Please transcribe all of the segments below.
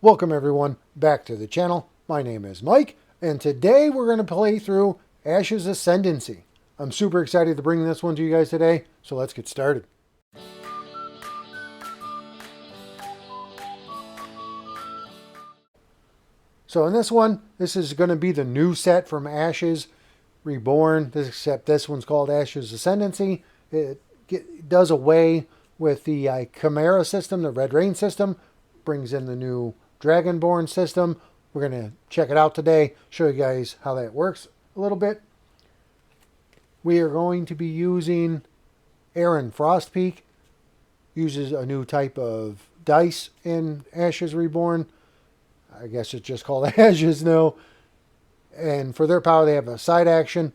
Welcome everyone back to the channel. My name is Mike, and today we're going to play through Ashes Ascendancy. I'm super excited to bring this one to you guys today, so let's get started. So in this one, this is going to be the new set from Ashes Reborn, except this one's called Ashes Ascendancy. It does away with the Chimera system, the Red Rain system, brings in the new Dragonborn system. We're going to check it out today, show you guys how that works a little bit. We are going to be using Arren Frostpeak. Uses a new type of dice in Ashes Reborn. I guess it's just called Ashes now. And for their power, they have a side action.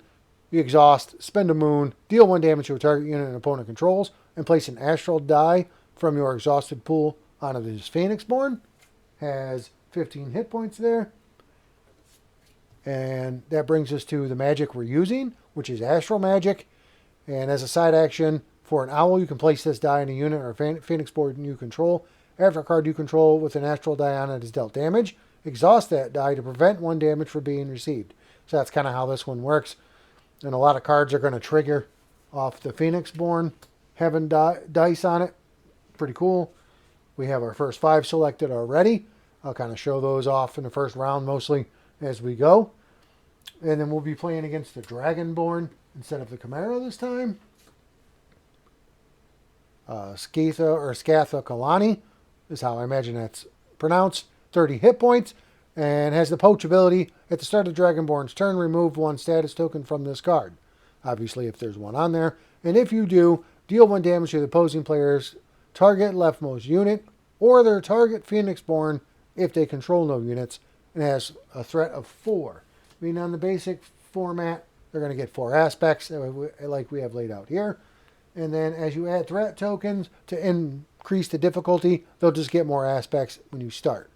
You exhaust, spend a moon, deal 1 damage to a target unit an opponent controls, and place an Astral die from your exhausted pool onto this Phoenixborn. Has 15 hit points there. And that brings us to the magic we're using, which is Astral Magic. And as a side action, for an owl, you can place this die in a unit or Phoenixborn you control. After a card you control with an Astral die on it is dealt damage, exhaust that die to prevent 1 damage from being received. So that's kind of how this one works. And a lot of cards are going to trigger off the Phoenixborn having dice on it. Pretty cool. We have our first 5 selected already. I'll kind of show those off in the first round mostly as we go. And then we'll be playing against the Dragonborn instead of the Chimera this time. Skatha Kalani is how I imagine that's pronounced. 30 hit points and has the poach ability. At the start of Dragonborn's turn, remove 1 status token from this card. Obviously, if there's one on there. And if you do, deal 1 damage to the opposing player's target leftmost unit or their target Phoenixborn if they control no units, and has a threat of 4. I mean, on the basic format, they're going to get 4 aspects like we have laid out here. And then as you add threat tokens to increase the difficulty, they'll just get more aspects when you start.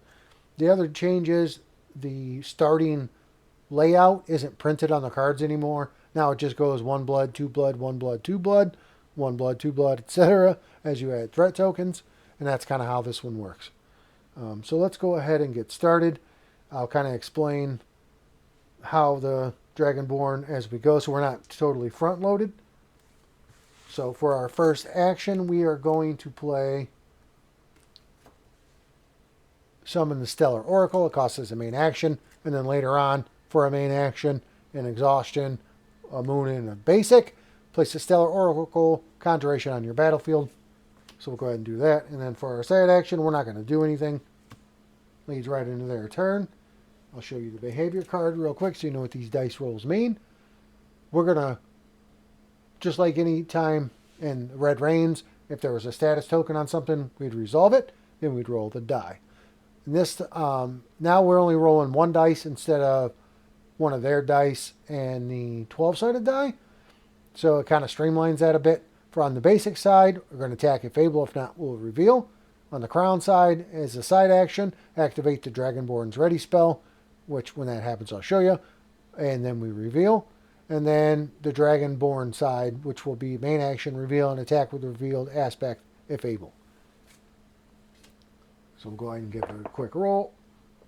The other change is the starting layout isn't printed on the cards anymore. Now it just goes 1 blood, 2 blood, 1 blood, 2 blood, 1 blood, 2 blood, etc. as you add threat tokens. And that's kind of how this one works. So let's go ahead and get started. I'll kind of explain how the Dragonborn as we go, so we're not totally front loaded. So for our first action, we are going to play Summon the Stellar Oracle. It costs us a main action. And then later on, for a main action, an exhaustion, a moon, and a basic, place the Stellar Oracle Conjuration on your battlefield. So we'll go ahead and do that. And then for our side action, we're not going to do anything. Leads right into their turn. I'll show you the behavior card real quick so you know what these dice rolls mean. We're going to, just like any time in Red Rains, if there was a status token on something, we'd resolve it. Then we'd roll the die. And this, now we're only rolling 1 dice instead of one of their dice and the 12-sided die. So it kind of streamlines that a bit. For on the basic side, we're going to attack if able. If not, we'll reveal. On the crown side, as a side action, activate the Dragonborn's Ready spell, which when that happens, I'll show you. And then we reveal. And then the Dragonborn side, which will be main action, reveal, and attack with the revealed aspect if able. So we'll go ahead and give it a quick roll.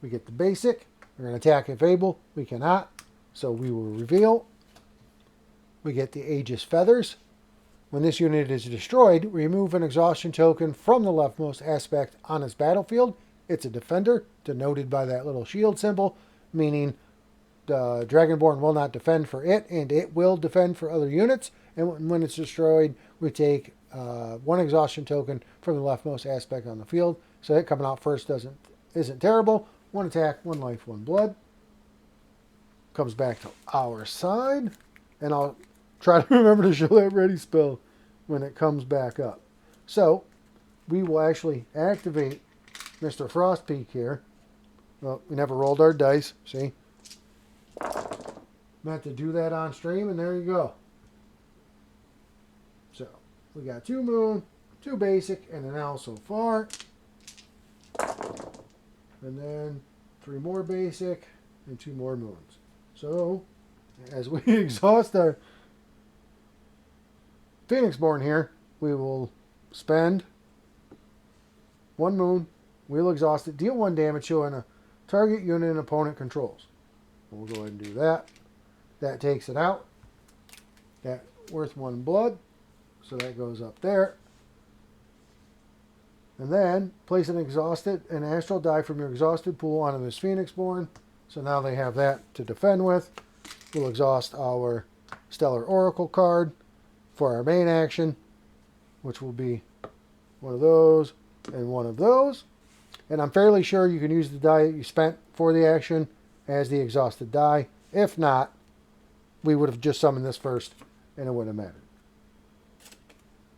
We get the basic. We're going to attack if able. We cannot. So we will reveal. We get the Aegis Feathers. When this unit is destroyed, remove an exhaustion token from the leftmost aspect on its battlefield. It's a defender, denoted by that little shield symbol, meaning the Dragonborn will not defend for it, and it will defend for other units. And when it's destroyed, we take 1 exhaustion token from the leftmost aspect on the field. So it coming out first isn't terrible. 1 attack, 1 life, 1 blood. Comes back to our side, and I'll try to remember to show that ready spell when it comes back up. So we will actually activate Mr. Frostpeak here. Well, we never rolled our dice, see? Meant to do that on stream, and there you go. So we got 2 moon, 2 basic, and an owl so far. And then 3 more basic and 2 more moons. So as we exhaust our Phoenixborn here, we will spend 1 moon, We'll exhaust it. Deal 1 damage to a target unit an opponent controls. We'll go ahead and do that. That takes it out. That worth 1 blood. So that goes up there. And then place an astral die from your exhausted pool onto this Phoenixborn. So now they have that to defend with. We'll exhaust our Stellar Oracle card for our main action, which will be one of those and one of those. And I'm fairly sure you can use the die that you spent for the action as the exhausted die. If not, we would have just summoned this first and it wouldn't have mattered.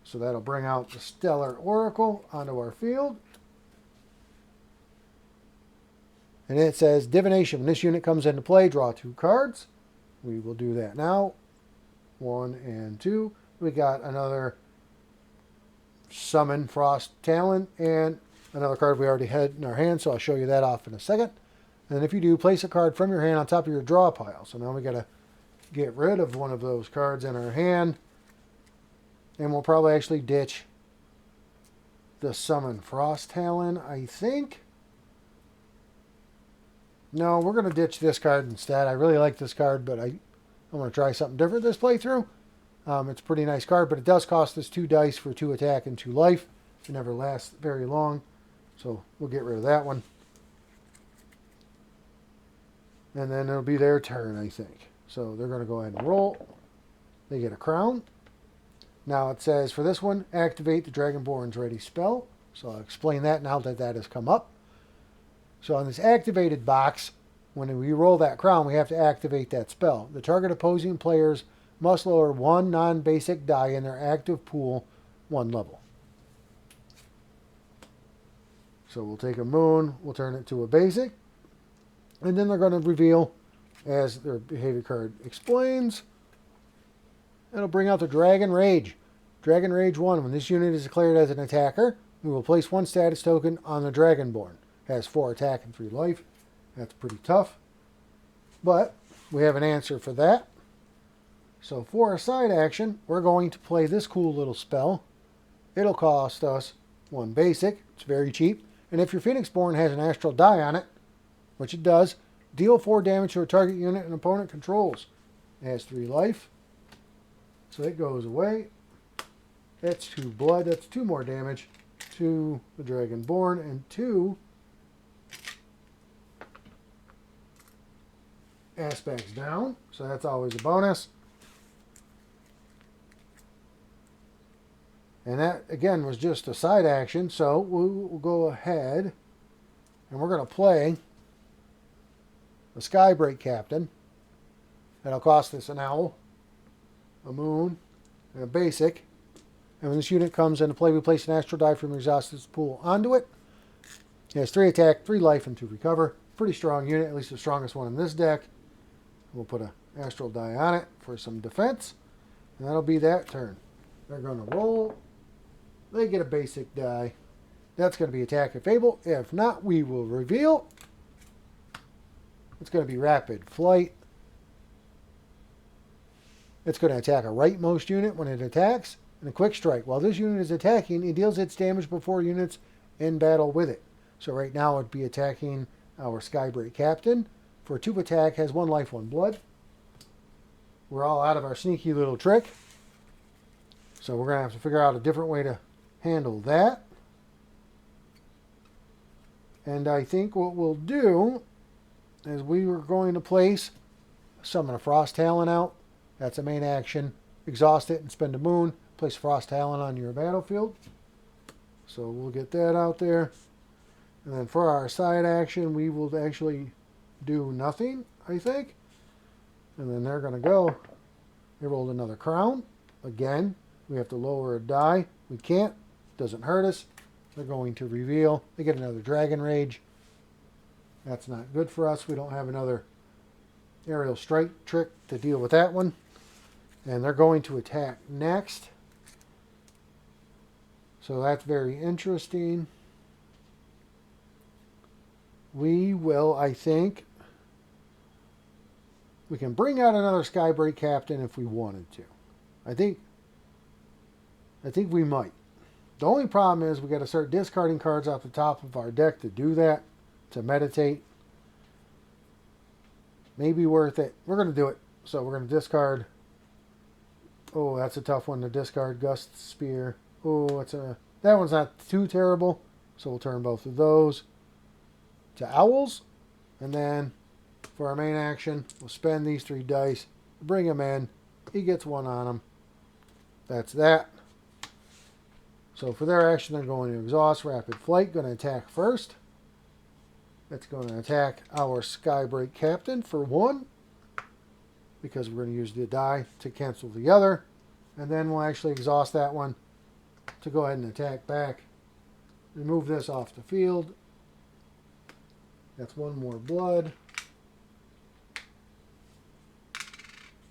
So that'll bring out the Stellar Oracle onto our field. And it says Divination. When this unit comes into play, draw 2 cards. We will do that now. 1 and 2. We got another Summon Frost Talon and another card we already had in our hand, so I'll show you that off in a second. And if you do, place a card from your hand on top of your draw pile. So now we got to get rid of one of those cards in our hand. And we'll probably actually ditch the Summon Frost Talon, I think. No, we're going to ditch this card instead. I really like this card, but I want to try something different this playthrough. It's a pretty nice card, but it does cost us 2 dice for 2 attack and 2 life. It never lasts very long, so we'll get rid of that one. And then it'll be their turn, I think. So they're going to go ahead and roll. They get a crown. Now it says for this one, activate the Dragonborn's Ready spell. So I'll explain that now that that has come up. So on this activated box, when we roll that crown, we have to activate that spell. The target opposing players must lower 1 non-basic die in their active pool 1 level. So we'll take a moon, we'll turn it to a basic, and then they're going to reveal, as their behavior card explains, it'll bring out the Dragon Rage. Dragon Rage 1, when this unit is declared as an attacker, we will place 1 status token on the Dragonborn. It has 4 attack and 3 life. That's pretty tough. But we have an answer for that. So for our side action, we're going to play this cool little spell. It'll cost us 1 basic. It's very cheap. And if your Phoenixborn has an astral die on it, which it does, deal 4 damage to a target unit an opponent controls. It has 3 life. So it goes away. That's 2 blood. That's 2 more damage to the Dragonborn and 2 aspects down. So that's always a bonus. And that, again, was just a side action. So we'll go ahead and we're going to play a Skybreak Captain. That'll cost us an owl, a moon, and a basic. And when this unit comes into play, we place an astral die from your exhausted pool onto it. It has 3 attack, 3 life, and 2 recover. Pretty strong unit, at least the strongest one in this deck. We'll put an astral die on it for some defense. And that'll be that turn. They're going to roll. They get a basic die. That's going to be attack if able. If not, we will reveal. It's going to be rapid flight. It's going to attack a rightmost unit when it attacks. And a quick strike. While this unit is attacking, it deals its damage before units in battle with it. So right now it'd be attacking our Skybreak Captain. For 2 attack, has 1 life, 1 blood. We're all out of our sneaky little trick. So we're going to have to figure out a different way to handle that. And I think what we'll do is we were going to place Summon a Frost Talon out. That's a main action. Exhaust it and spend a moon. Place Frost Talon on your battlefield. So we'll get that out there. And then for our side action, we will actually do nothing, I think. And then they're going to go. They rolled another crown. Again, we have to lower a die. We can't. Doesn't hurt us. They're going to reveal. They get another Dragon Rage. That's not good for us. We don't have another aerial strike trick to deal with that one. And they're going to attack next. So that's very interesting. We will, I think, we can bring out another Skybreak Captain if we wanted to. I think we might. The only problem is we got to start discarding cards off the top of our deck to do that, to meditate. Maybe worth it. We're going to do it. So we're going to discard. Oh, that's a tough one to discard. Gust Spear. Oh, that one's not too terrible. So we'll turn both of those to Owls. And then for our main action, we'll spend these 3 dice, bring him in. He gets 1 on him. That's that. So for their action, they're going to exhaust Rapid Flight. Going to attack first. That's going to attack our Skybreak Captain for 1. Because we're going to use the die to cancel the other. And then we'll actually exhaust that one to go ahead and attack back. Remove this off the field. That's 1 more blood.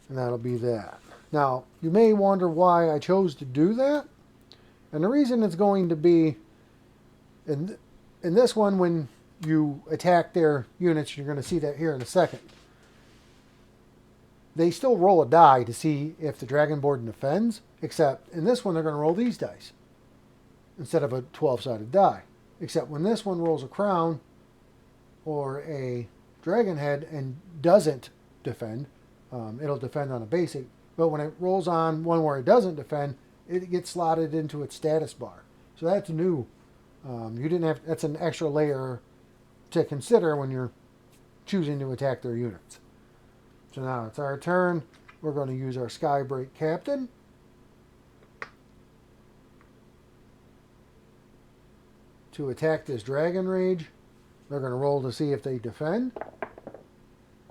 And that'll be that. Now, you may wonder why I chose to do that. And the reason it's going to be, in this one, when you attack their units, you're going to see that here in a second. They still roll a die to see if the Dragonborn defends, except in this one they're going to roll these dice instead of a 12-sided die. Except when this one rolls a crown or a dragon head and doesn't defend, it'll defend on a basic. But when it rolls on one where it doesn't defend, it gets slotted into its status bar. So that's new. That's an extra layer to consider when you're choosing to attack their units. So now it's our turn. We're going to use our Skybreak Captain. To attack this Dragon Rage. They're going to roll to see if they defend.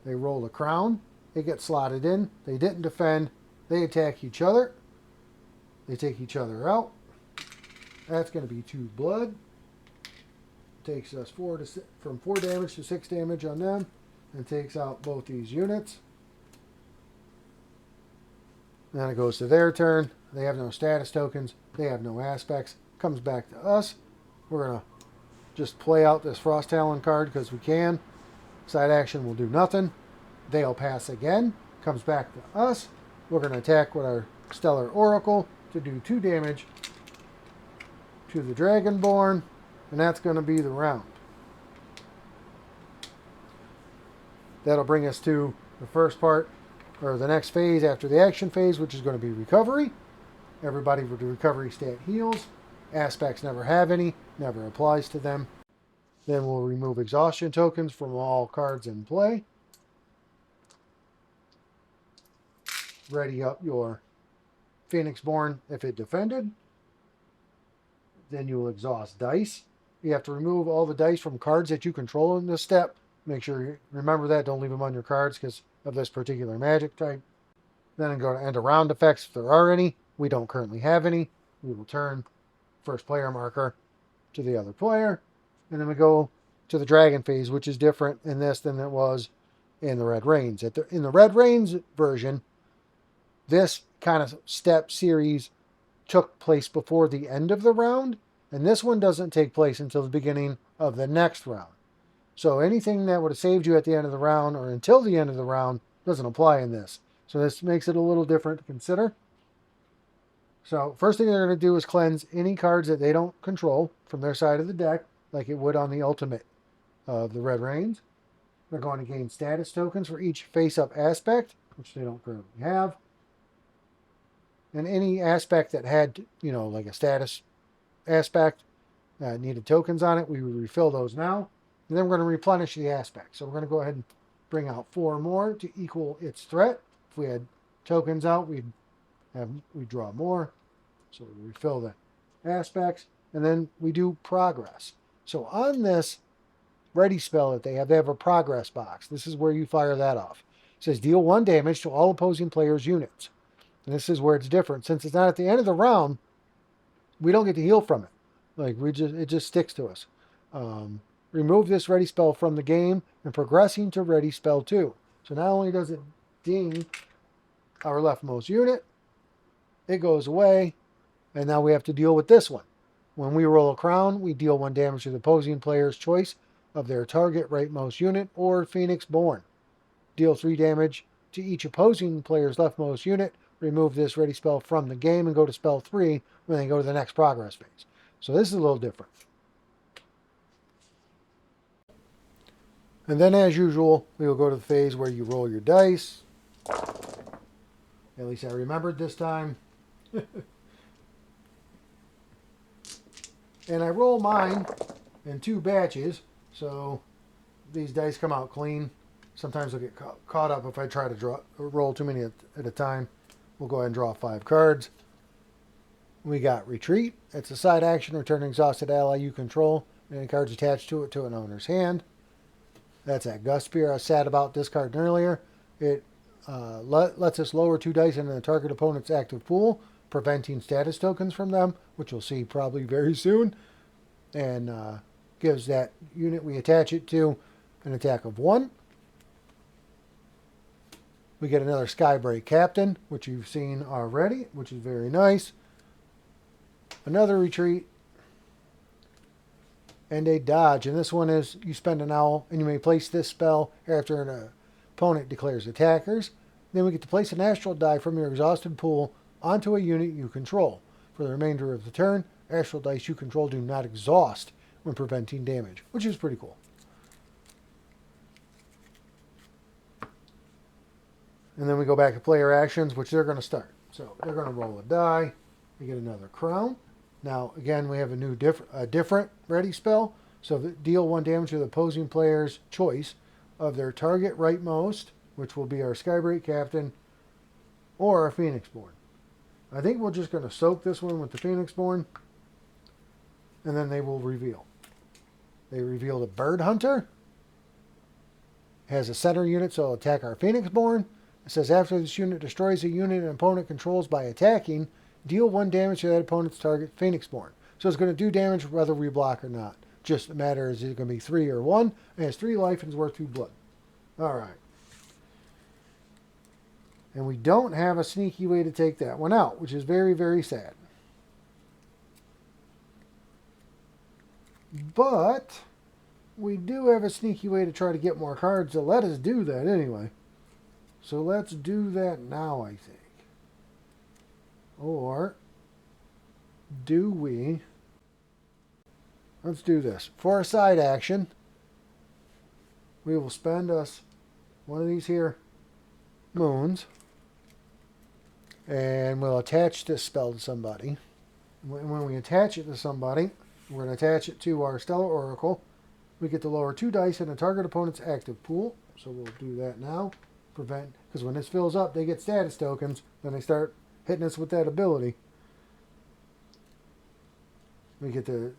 They roll a crown. It gets slotted in. They didn't defend. They attack each other. They take each other out. That's going to be 2 blood. Takes us from 4 damage to 6 damage on them. And takes out both these units. Then it goes to their turn. They have no status tokens. They have no aspects. Comes back to us. We're going to just play out this Frost Talon card because we can. Side action will do nothing. They'll pass again. Comes back to us. We're going to attack with our Stellar Oracle to do 2 damage to the Dragonborn. And that's going to be the round. That'll bring us to the first part, or the next phase after the action phase, which is going to be recovery. Everybody with the recovery stat heals. Aspects never have any, never applies to them. Then we'll remove exhaustion tokens from all cards in play. Ready up your Phoenixborn if it defended. Then you will exhaust dice. You have to remove all the dice from cards that you control in this step. Make sure you remember that. Don't leave them on your cards because of this particular magic type. Then I'm going to end of round effects if there are any. We don't currently have any. We will turn first player marker to the other player. And then we go to the dragon phase, which is different in this than it was in the Red Rains. In the Red Rains version, this kind of step series took place before the end of the round. And this one doesn't take place until the beginning of the next round. So anything that would have saved you at the end of the round or until the end of the round doesn't apply in this. So this makes it a little different to consider. So first thing they're going to do is cleanse any cards that they don't control from their side of the deck, like it would on the ultimate of the Red Rains. They're going to gain status tokens for each face-up aspect, which they don't currently have. And any aspect that had, like a status aspect, needed tokens on it, we would refill those now. And then we're going to replenish the aspect. So we're going to go ahead and bring out 4 more to equal its threat. If we had tokens out, we'd draw more. So we refill the aspects. And then we do progress. So on this ready spell that they have a progress box. This is where you fire that off. It says deal 1 damage to all opposing players' units. And this is where it's different. Since it's not at the end of the round, we don't get to heal from it. It just sticks to us. Remove this ready spell from the game and progressing to ready spell 2. So not only does it ding our leftmost unit, it goes away, and now we have to deal with this one. When we roll a crown, we deal 1 damage to the opposing player's choice of their target rightmost unit or Phoenixborn. Deal 3 damage to each opposing player's leftmost unit remove this ready spell from the game and go to spell 3 when they go to the next progress phase. So this is a little different. And then as usual, we will go to the phase where you roll your dice. At least I remembered this time. And I roll mine in 2 batches, so these dice come out clean. Sometimes I'll get caught up if I try to roll too many at a time. We'll go ahead and draw 5 cards. We got Retreat. It's a side action. Return an exhausted ally you control. Any cards attached to it to an owner's hand. That's that Gust Spear I was sad about discarding earlier. It lets us lower 2 dice into the target opponent's active pool, preventing status tokens from them, which we'll see probably very soon. And gives that unit we attach it to an attack of 1. We get another Skybreak Captain, which you've seen already, which is very nice. Another Retreat. And a Dodge. And this one is you spend an owl, and you may place this spell after an opponent declares attackers. Then we get to place an Astral die from your exhausted pool onto a unit you control. For the remainder of the turn, Astral dice you control do not exhaust when preventing damage, which is pretty cool. And then we go back to player actions, which they're going to start. So they're going to roll a die. We get another crown. Now, again, we have a different ready spell. So deal 1 damage to the opposing player's choice of their target rightmost, which will be our Skybreak Captain, or a Phoenixborn. I think we're just going to soak this one with the Phoenixborn, and then they will reveal. They reveal the Bird Hunter. Has a center unit, so it'll attack our Phoenixborn. It says after this unit destroys a unit an opponent controls by attacking, deal 1 damage to that opponent's target Phoenixborn. So it's going to do damage whether we block or not. Just a matter is it going to be 3 or 1, and it's 3 life and it's worth 2 blood. Alright. And we don't have a sneaky way to take that one out, which is very, very sad. But we do have a sneaky way to try to get more cards to let us do that anyway. So let's do that now, I think. Or do we... Let's do this. For a side action, we will spend us one of these here moons, and we'll attach this spell to somebody. When we attach it to somebody, we're going to attach it to our Stellar Oracle. We get to lower 2 dice in a target opponent's active pool. So we'll do that now. Because when this fills up, they get status tokens. Then they start hitting us with that ability. We get to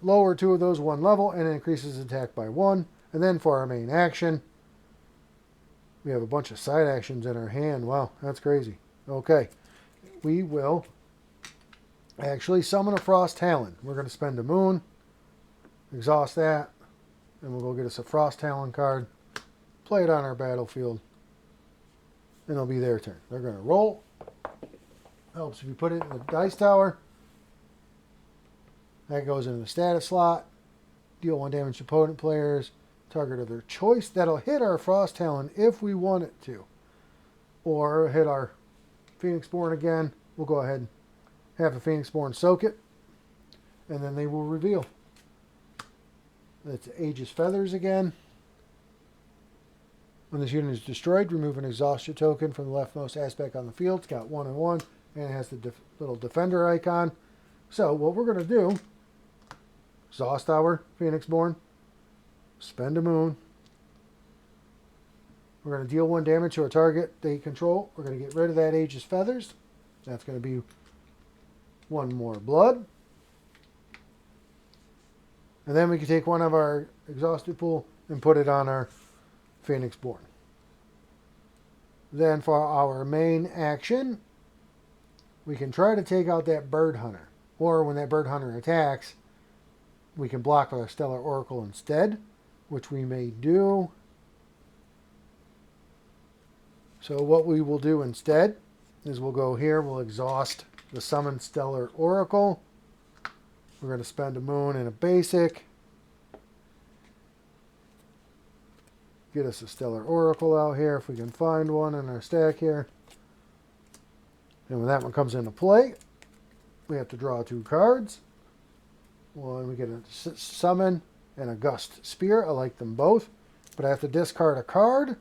lower 2 of those 1 level, and it increases attack by 1. And then for our main action, we have a bunch of side actions in our hand. Wow, that's crazy. Okay, we will actually summon a Frost Talon. We're going to spend a moon, exhaust that, and we'll go get us a Frost Talon card, play it on our battlefield, and it'll be their turn. They're going to roll. Helps if you put it in the dice tower. That goes into the status slot. Deal 1 damage to opponent players. Target of their choice. That'll hit our Frost Talon if we want it to. Or hit our Phoenixborn again. We'll go ahead and have the Phoenixborn soak it. And then they will reveal. That's Aegis Feathers again. When this unit is destroyed, remove an exhaustion token from the leftmost aspect on the field. It's got 1 and 1. And it has the little defender icon. So what we're going to do, exhaust our Phoenixborn, spend a moon. We're going to deal 1 damage to a target they control. We're going to get rid of that Aegis Feathers. That's going to be 1 more blood. And then we can take one of our exhausted pool and put it on our Phoenixborn. Then for our main action, we can try to take out that Bird Hunter. Or when that Bird Hunter attacks, we can block with our Stellar Oracle instead, which we may do. So what we will do instead is we'll go here, we'll exhaust the summoned Stellar Oracle. We're going to spend a moon and a basic. Get us a Stellar Oracle out here if we can find one in our stack here. And when that one comes into play, we have to draw 2 cards. One, we get a summon and a gust spear. I like them both, but I have to discard a card.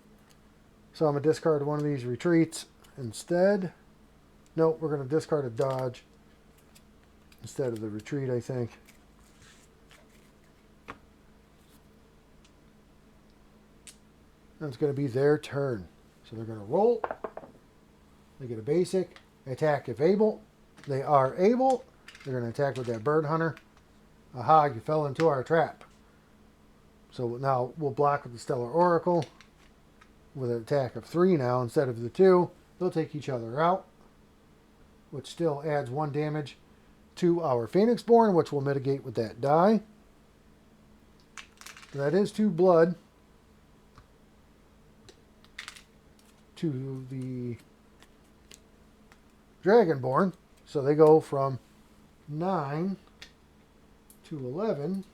So I'm going to discard one of these retreats instead. Nope, we're going to discard a dodge instead of the retreat, I think. And it's going to be their turn. So they're going to roll. They get a basic. Attack if able. They are able. They're going to attack with that bird hunter. Aha, you fell into our trap. So now we'll block with the Stellar Oracle with an attack of 3 now instead of the 2. They'll take each other out, which still adds 1 damage to our Phoenixborn, which will mitigate with that die. That is 2 blood to the Dragonborn. So they go from 9 to 11.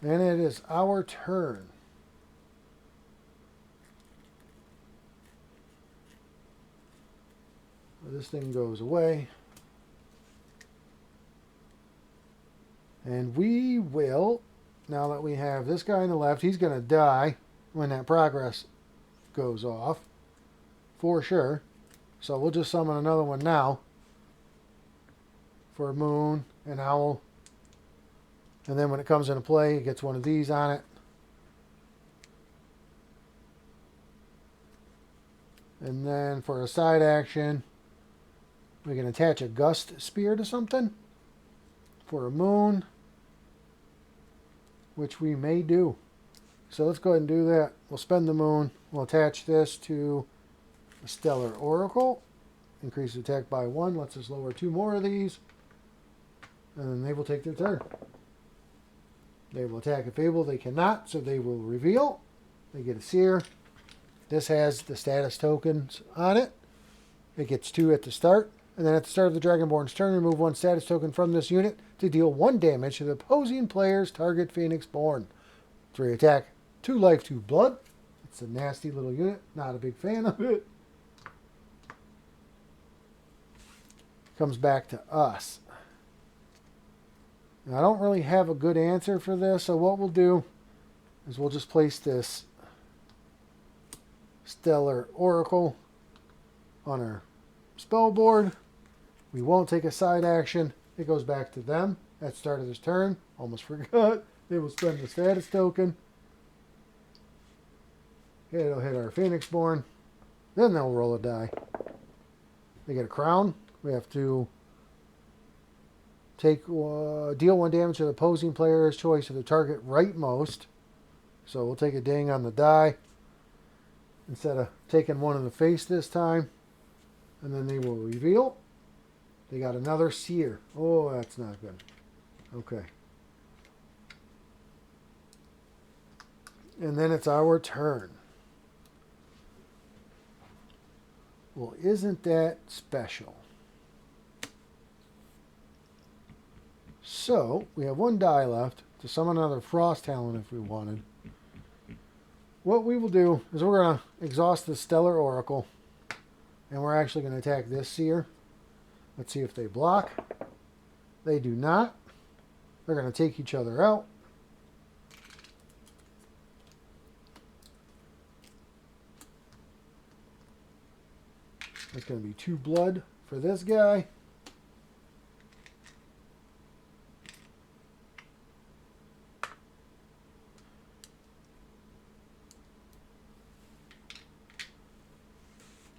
And it is our turn. This thing goes away. And we will, now that we have this guy on the left, he's going to die when that progress goes off. For sure. So we'll just summon another one now. For Moon and Owl. And then when it comes into play, it gets one of these on it. And then for a side action, we can attach a gust spear to something for a moon, which we may do. So let's go ahead and do that. We'll spend the moon. We'll attach this to a Stellar Oracle. Increase attack by 1. Lets us lower 2 more of these. And then they will take their turn. They will attack if able. They cannot, so they will reveal. They get a seer. This has the status tokens on it. It gets 2 at the start. And then at the start of the Dragonborn's turn, remove 1 status token from this unit to deal 1 damage to the opposing player's target Phoenixborn. 3 attack, 2 life, 2 blood. It's a nasty little unit. Not a big fan of it. Comes back to us. Now, I don't really have a good answer for this, so what we'll do is we'll just place this Stellar Oracle on our spell board. We won't take a side action. It goes back to them at the start of this turn. Almost forgot. They will spend the status token. It'll hit our Phoenixborn. Then they'll roll a die. They get a crown. We have to take deal 1 damage to the opposing player's choice of the target rightmost. So we'll take a ding on the die instead of taking one in the face this time. And then they will reveal. They got another seer. Oh, that's not good. Okay. And then it's our turn. Well, isn't that special? So, we have 1 die left to summon another Frost Talon if we wanted. What we will do is we're going to exhaust the Stellar Oracle. And we're actually going to attack this seer. Let's see if they block. They do not. They're going to take each other out. It's going to be 2 blood for this guy.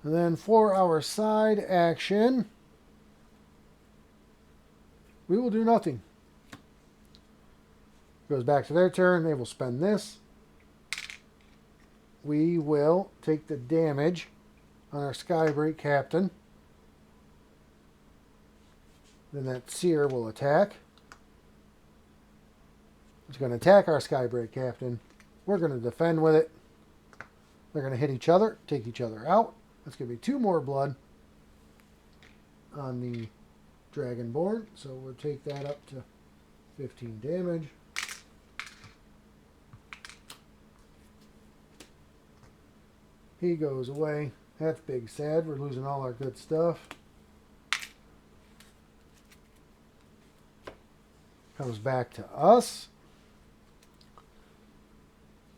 And then for our side action, we will do nothing. Goes back to their turn. They will spend this. We will take the damage on our Skybreak Captain. Then that Seer will attack. It's going to attack our Skybreak Captain. We're going to defend with it. They're going to hit each other, take each other out. That's going to be 2 more blood on the Dragonborn. So we'll take that up to 15 damage. He goes away. That's big sad. We're losing all our good stuff. Comes back to us.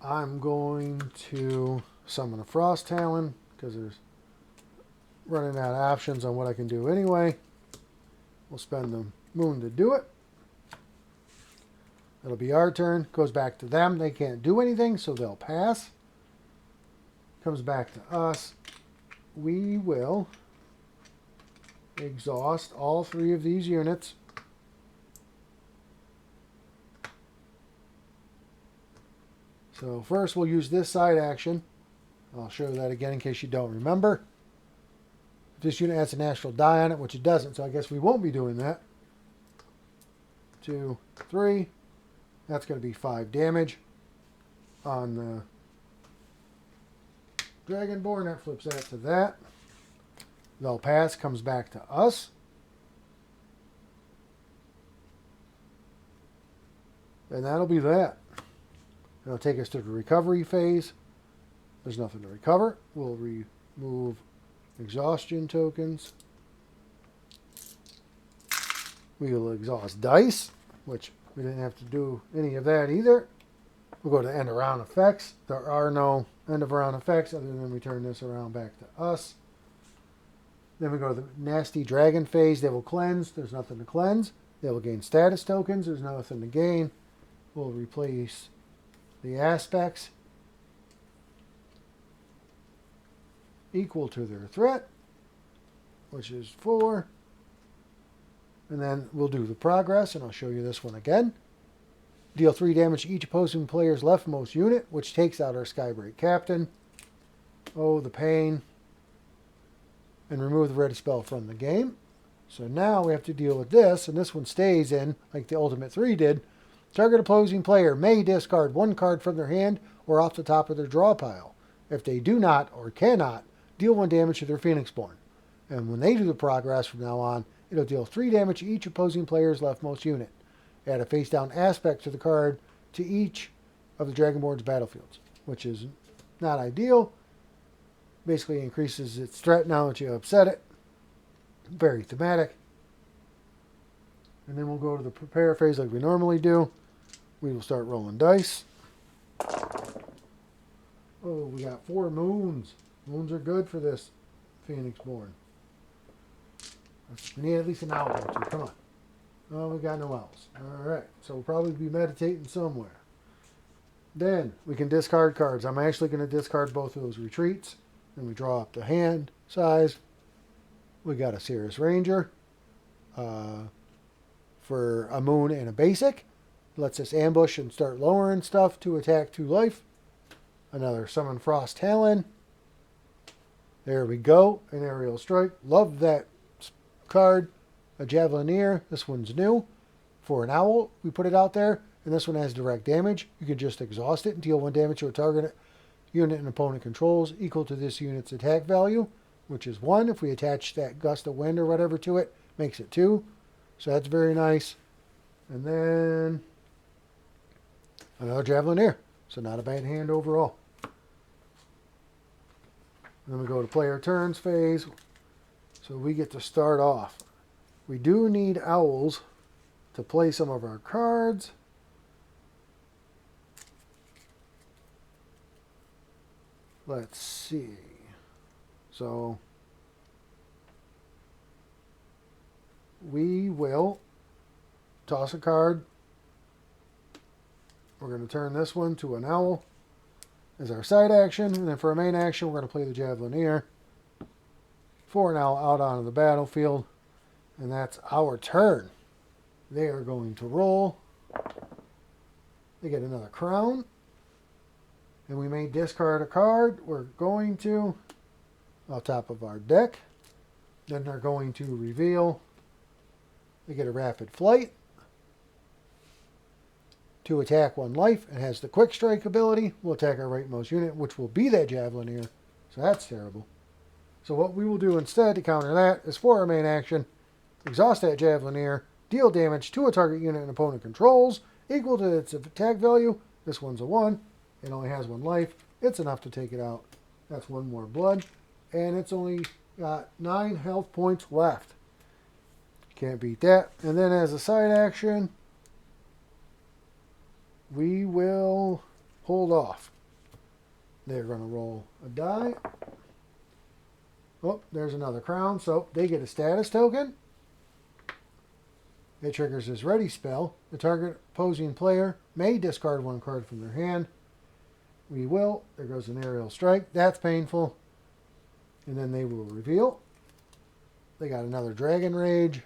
I'm going to summon a Frost Talon because there's running out of options on what I can do anyway. We'll spend the moon to do it. It'll be our turn. Goes back to them. They can't do anything, so they'll pass. Comes back to us. We will exhaust all 3 of these units. So first we'll use this side action. I'll show you that again in case you don't remember. If this unit has an astral die on it, which it doesn't, so I guess we won't be doing that. 2, 3. That's going to be 5 damage on the Dragonborn. That flips that to that. They'll pass. Comes back to us. And that'll be that. It'll take us to the recovery phase. There's nothing to recover. We'll remove exhaustion tokens. We will exhaust dice, which we didn't have to do any of that either. We'll go to end of round effects. There are no end of round effects other than we turn this around back to us. Then we go to the nasty dragon phase. They will cleanse. There's nothing to cleanse. They will gain status tokens. There's nothing to gain. We'll replace the aspects equal to their threat, which is 4. And then we'll do the progress, and I'll show you this one again. Deal 3 damage to each opposing player's leftmost unit, which takes out our Skybreak Captain. Oh, the pain. And remove the red spell from the game. So now we have to deal with this, and this one stays in, like the Ultimate 3 did. Target opposing player may discard 1 card from their hand or off the top of their draw pile. If they do not or cannot, deal 1 damage to their Phoenixborn. And when they do the progress from now on, it'll deal 3 damage to each opposing player's leftmost unit. Add a face-down aspect to the card to each of the Dragonborn's battlefields, which is not ideal. Basically increases its threat now that you upset it. Very thematic. And then we'll go to the prepare phase like we normally do. We will start rolling dice. Oh, we got 4 moons. Moons are good for this Phoenixborn. We need at least an owl or 2. Come on. Oh, we got no owls. Alright, so we'll probably be meditating somewhere. Then we can discard cards. I'm actually going to discard both of those retreats. Then we draw up the hand size. We got a Cirrus Ranger for a moon and a basic. Lets us ambush and start lowering stuff to attack 2 life. Another Summon Frost Talon. There we go. An Aerial Strike. Love that card. A Javelineer. This one's new. For an owl, we put it out there. And this one has direct damage. You can just exhaust it and deal 1 damage to a target unit an opponent controls equal to this unit's attack value, which is 1. If we attach that gust of wind or whatever to it, makes it 2. So that's very nice. And then another Javelineer. So not a bad hand overall. Then we go to player turns phase. So we get to start off. We do need owls to play some of our cards. Let's see. So we will toss a card. We're going to turn this one to an owl as our side action. And then for our main action, we're going to play the Javelineer for an owl out onto the battlefield. And that's our turn. They are going to roll. They get another crown. And we may discard a card. We're going to on top of our deck. Then they're going to reveal. They get a rapid flight to attack 1 life. It has the quick strike ability. We'll attack our rightmost unit, which will be that Javelineer. So that's terrible. So what we will do instead to counter that is for our main action, exhaust that Javelineer, deal damage to a target unit an opponent controls, equal to its attack value. This one's a 1. It only has 1 life. It's enough to take it out That's one more blood. And it's only got 9 health points left. Can't beat that. And then as a side action, we will hold off. They're going to roll a die. Oh, there's another crown. So they get a status token. It triggers his ready spell. The target opposing player may discard 1 card from their hand. We will. There goes an aerial strike. That's painful. And then they will reveal. They got another Dragon Rage.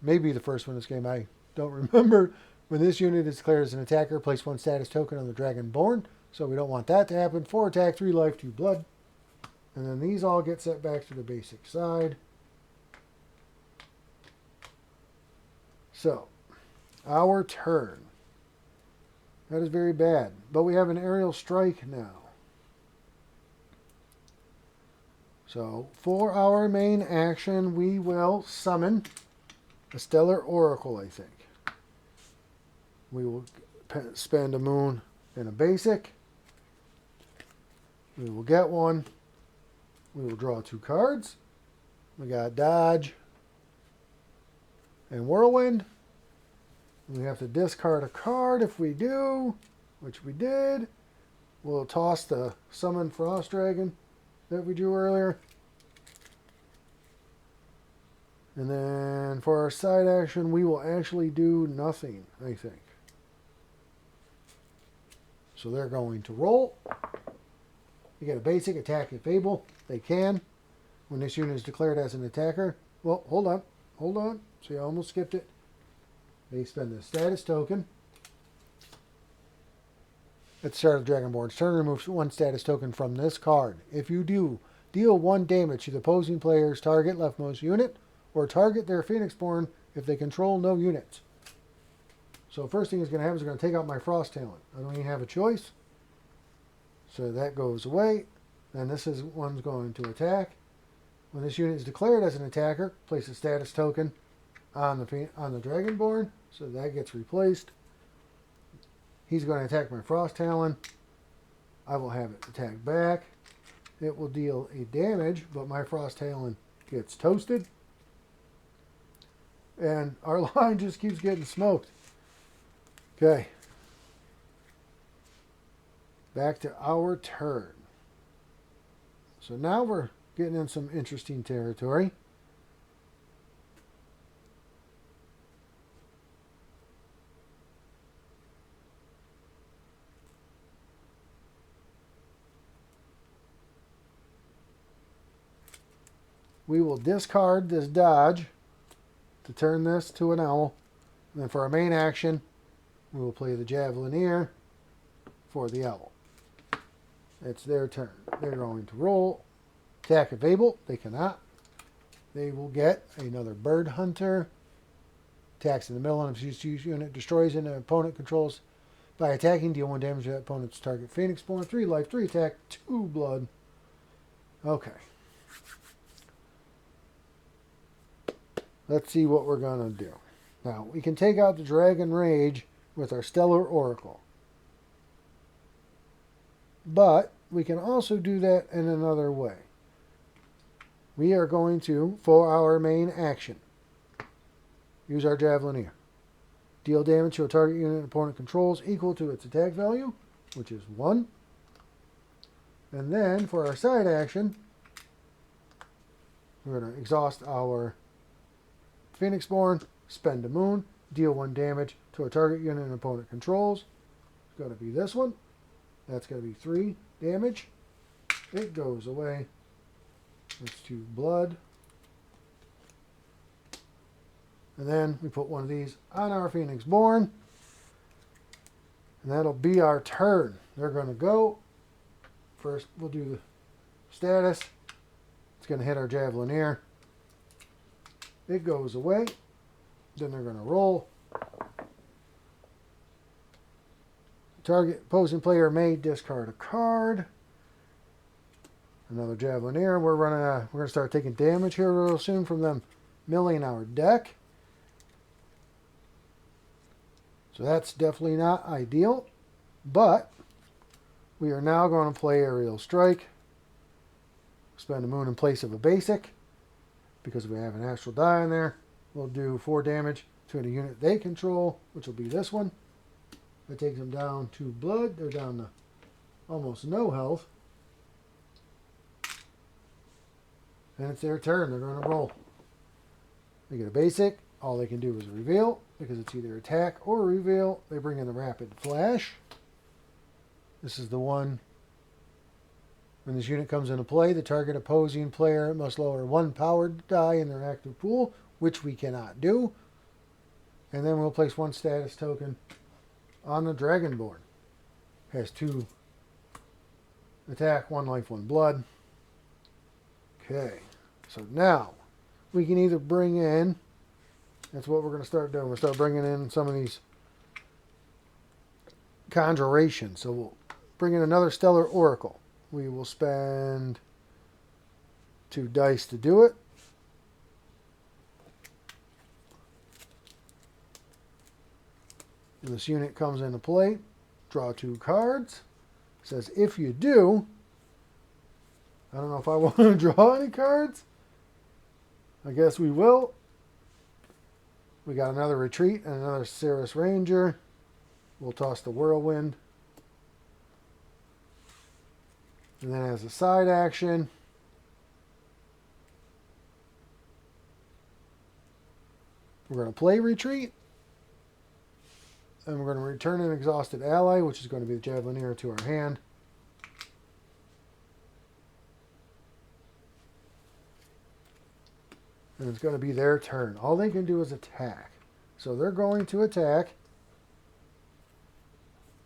Maybe the first one in this game. I don't remember. When this unit is declared as an attacker, place 1 status token on the Dragonborn. So we don't want that to happen. 4 attack, 3 life, 2 blood. And then these all get set back to the basic side. So, our turn. That is very bad. But we have an aerial strike now. So, for our main action, we will summon a Stellar Oracle, I think. We will spend a moon and a basic. We will get one. We will draw 2 cards. We got Dodge and Whirlwind. We have to discard a card if we do, which we did. We'll toss the Summon Frost Dragon that we drew earlier. And then for our side action, we will actually do nothing, I think. So they're going to roll. You get a basic attack if able. They can. When this unit is declared as an attacker. Well, hold on. Hold on. See, I almost skipped it. They spend the status token. At the start of Dragonborn's turn, remove 1 status token from this card. If you do, deal 1 damage to the opposing player's target leftmost unit, or target their Phoenixborn if they control no units. So first thing is going to happen is going to take out my Frost Talent. I don't even have a choice. So that goes away. Then this is one's going to attack. When this unit is declared as an attacker, place a status token on the Dragonborn. So that gets replaced. He's going to attack my Frost Talon. I will have it attack back. It will deal a damage, but my Frost Talon gets toasted. And our line just keeps getting smoked. Okay. Back to our turn. So now we're getting in some interesting territory. We will discard this dodge to turn this to an owl. And then for our main action, we will play the Javelineer for the owl. It's their turn. They're going to roll. Attack if able. They cannot. They will get another Bird Hunter. Attacks in the middle, and if this unit destroys an opponent controls by attacking, deal 1 damage to that opponent's target Phoenixborn. 3 life, 3 attack, 2 blood. Okay. Let's see what we're going to do. Now, we can take out the Dragon Rage with our Stellar Oracle. But we can also do that in another way. We are going to, for our main action, use our Javelineer. Deal damage to a target unit an opponent controls equal to its attack value, which is 1. And then, for our side action, we're going to exhaust our Phoenixborn, spend a moon, deal 1 damage to a target unit an opponent controls. It's going to be this one. That's going to be 3 damage. It goes away. That's 2 blood. And then we put one of these on our Phoenixborn. And that'll be our turn. They're going to go. First, we'll do the status. It's going to hit our Javelineer. It goes away. Then they're going to roll. Target opposing player may discard a card. Another Javelineer. We're going to start taking damage here real soon from them milling our deck. So that's definitely not ideal. But we are now going to play Aerial Strike. Spend a moon in place of a basic. Because we have an astral die in there, we'll do 4 damage to a unit they control, which will be this one. That takes them down 2 blood. They're down to almost no health. And it's their turn. They're going to roll. They get a basic. All they can do is reveal, because it's either attack or reveal. They bring in the rapid flash. This is the one. When this unit comes into play, the target opposing player must lower 1 powered die in their active pool, which we cannot do. And then we'll place 1 status token on the Dragonborn. Has 2 attack, 1 life, 1 blood. Okay, so now we can either bring in, that's what we're going to start doing. We'll start bringing in some of these conjurations. So we'll bring in another Stellar Oracle. We will spend 2 dice to do it. And this unit comes into play. Draw 2 cards. It says if you do, I don't know if I want to draw any cards. I guess we will. We got another retreat and another Cirrus Ranger. We'll toss the Whirlwind. And then as a side action, we're going to play retreat. And we're going to return an exhausted ally, which is going to be the Javelineer, to our hand. And it's going to be their turn. All they can do is attack. So they're going to attack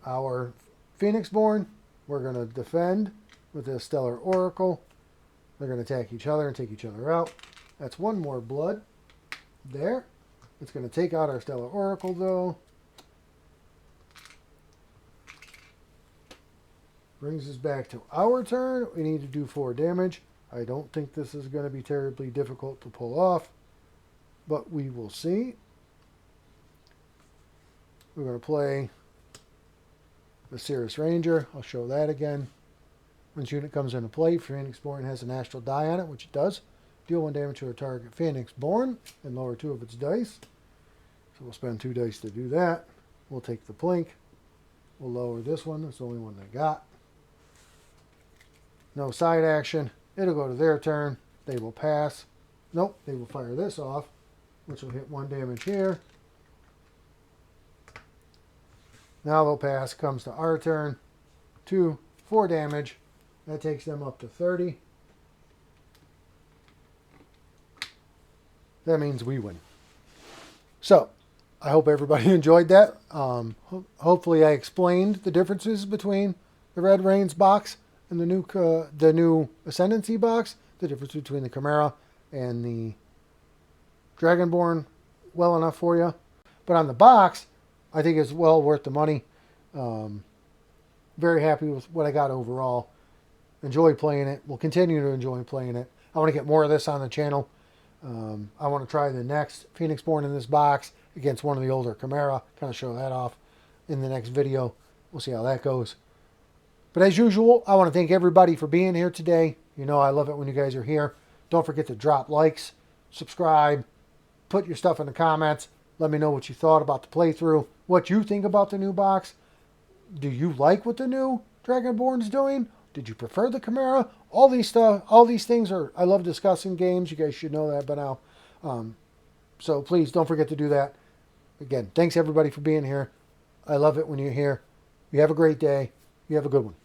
our Phoenixborn. We're going to defend with the Stellar Oracle. They're going to attack each other and take each other out. That's 1 more blood there. It's going to take out our Stellar Oracle, though. Brings us back to our turn. We need to do 4 damage. I don't think this is going to be terribly difficult to pull off, but we will see. We're going to play the Cirrus Ranger. I'll show that again. When this unit comes into play, Phoenixborn has an Astral die on it, which it does. Deal 1 damage to a target Phoenixborn and lower 2 of its dice. So we'll spend 2 dice to do that. We'll take the Plink. We'll lower this one. That's the only one they got. No side action. It'll go to their turn. They will pass. Nope, they will fire this off, which will hit 1 damage here. Now they'll pass. Comes to our turn. 2, 4 damage. That takes them up to 30. That means we win. So, I hope everybody enjoyed that. Hopefully I explained the differences between the Red Reigns box and the new Ascendancy box, the difference between the Chimera and the Dragonborn well enough for you. But on the box, I think it's well worth the money. Very happy with what I got overall. Enjoy playing it. We'll continue to enjoy playing it. I want to get more of this on the channel. I want to try the next Phoenixborn in this box against one of the older Chimera. Kind of show that off in the next video. We'll see how that goes. But as usual, I want to thank everybody for being here today. You know I love it when you guys are here. Don't forget to drop likes, subscribe, put your stuff in the comments. Let me know what you thought about the playthrough, what you think about the new box. Do you like what the new Dragonborn's doing? Did you prefer the Chimera? All these things are, I love discussing games. You guys should know that by now. So please don't forget to do that. Again, thanks everybody for being here. I love it when you're here. You have a great day. You have a good one.